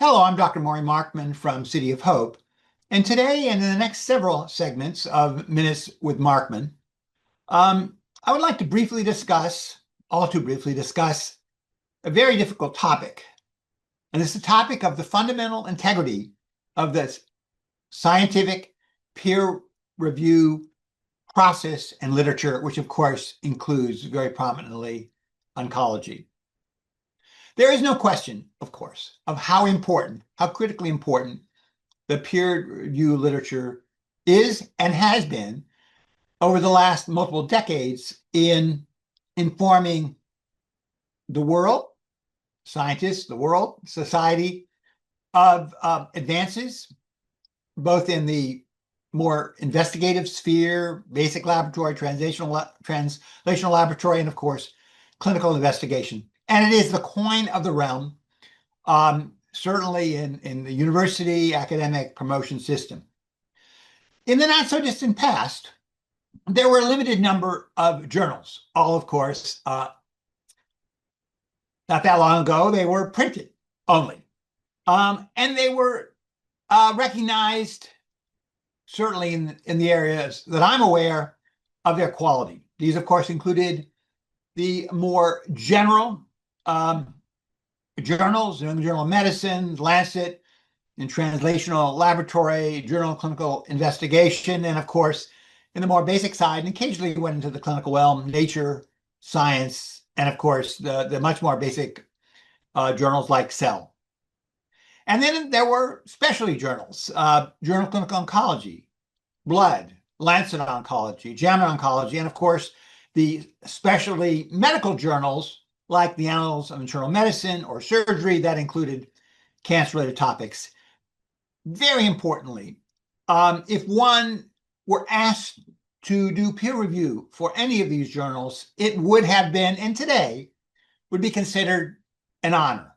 Hello, I'm Dr. Maury Markman from City of Hope, and today and in the next several segments of Minutes with Markman, I would like to briefly discuss, all too briefly discuss, a very difficult topic, and it's the topic of the fundamental integrity of the scientific peer review process and literature, which of course includes very prominently oncology. There is no question, of course, of how important, how critically important the peer review literature is and has been over the last multiple decades in informing the world, scientists, the world, society of advances, both in the more investigative sphere, basic laboratory, translational laboratory, and of course, clinical investigation. And it is the coin of the realm, certainly in the university academic promotion system. In the not so distant past, there were a limited number of journals. All, of course, not that long ago, they were printed only. And they were recognized, certainly in the areas that I'm aware of their quality. These, of course, included the more general journals, New England Journal of Medicine, Lancet, and Translational Laboratory, Journal of Clinical Investigation, and of course, in the more basic side, and occasionally went into the clinical realm, Nature, Science, and of course, the much more basic journals like Cell. And then there were specialty journals, Journal of Clinical Oncology, Blood, Lancet Oncology, JAMA Oncology, and of course, the specialty medical journals like the Annals of Internal Medicine or Surgery that included cancer-related topics. Very importantly, if one were asked to do peer review for any of these journals, it would have been, and today, would be considered an honor.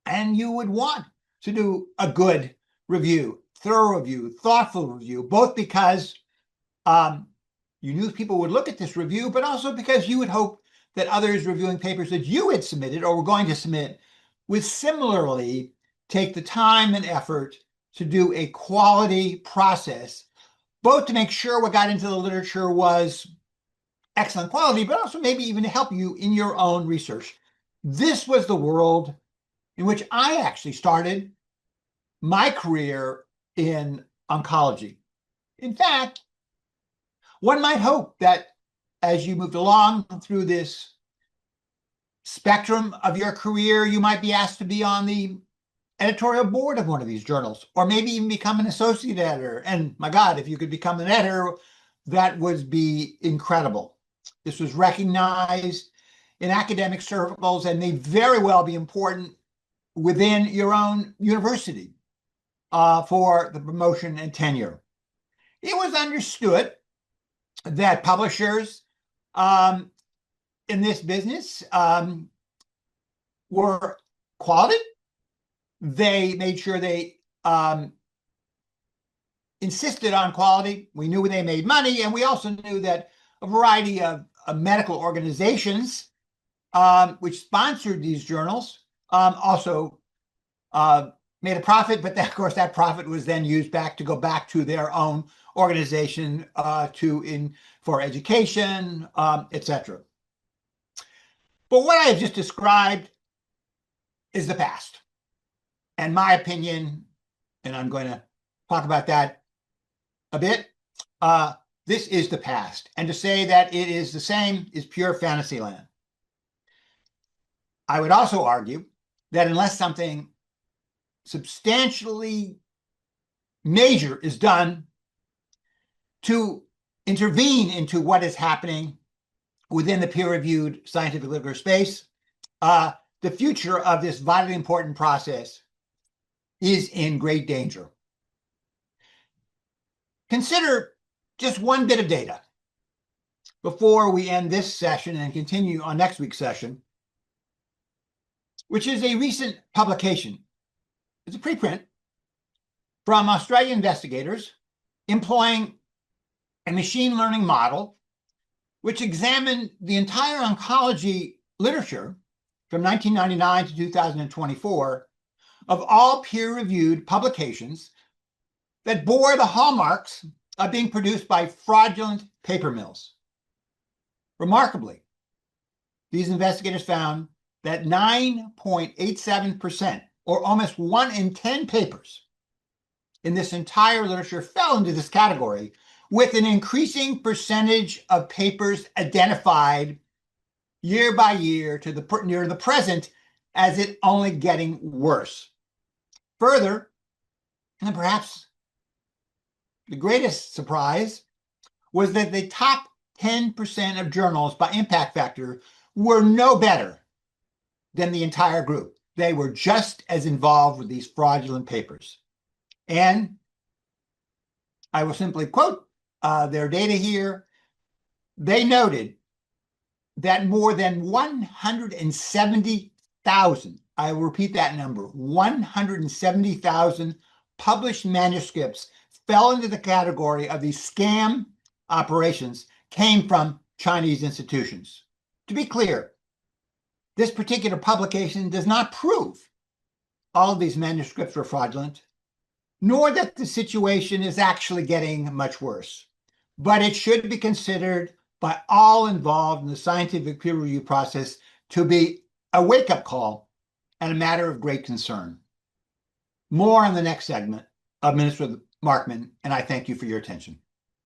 And you would want to do a good review, thorough review, thoughtful review, both because you knew people would look at this review, but also because you would hope that others reviewing papers that you had submitted or were going to submit would similarly take the time and effort to do a quality process, both to make sure what got into the literature was excellent quality, but also maybe even to help you in your own research. This was the world in which I actually started my career in oncology. In fact, one might hope that as you moved along through this spectrum of your career, you might be asked to be on the editorial board of one of these journals, or maybe even become an associate editor. And my God, if you could become an editor, that would be incredible. This was recognized in academic circles and may very well be important within your own university for the promotion and tenure. It was understood that publishers in this business were quality. They made sure they insisted on quality. We knew they made money, and we also knew that a variety of medical organizations which sponsored these journals also made a profit, but of course that profit was then used to go back to their own organization for education, etc. But what I have just described is the past. And my opinion, and I'm going to talk about that a bit, this is the past. And to say that it is the same is pure fantasy land. I would also argue that unless something substantially major is done to intervene into what is happening within the peer-reviewed scientific literature space, the future of this vitally important process is in great danger. Consider just one bit of data before we end this session and continue on next week's session, which is a recent publication. It's a preprint from Australian investigators employing a machine learning model which examined the entire oncology literature from 1999 to 2024 of all peer-reviewed publications that bore the hallmarks of being produced by fraudulent paper mills. Remarkably, these investigators found that 9.87%, or almost 1 in 10 papers in this entire literature, fell into this category, with an increasing percentage of papers identified year by year to near the present as it only getting worse. Further, and perhaps the greatest surprise, was that the top 10% of journals by impact factor were no better than the entire group. They were just as involved with these fraudulent papers. And I will simply quote their data here. They noted that more than 170,000, I will repeat that number, 170,000 published manuscripts fell into the category of these scam operations came from Chinese institutions. To be clear, this particular publication does not prove all of these manuscripts were fraudulent, nor that the situation is actually getting much worse. But it should be considered by all involved in the scientific peer review process to be a wake-up call and a matter of great concern. More on the next segment of Minutes with Markman, and I thank you for your attention.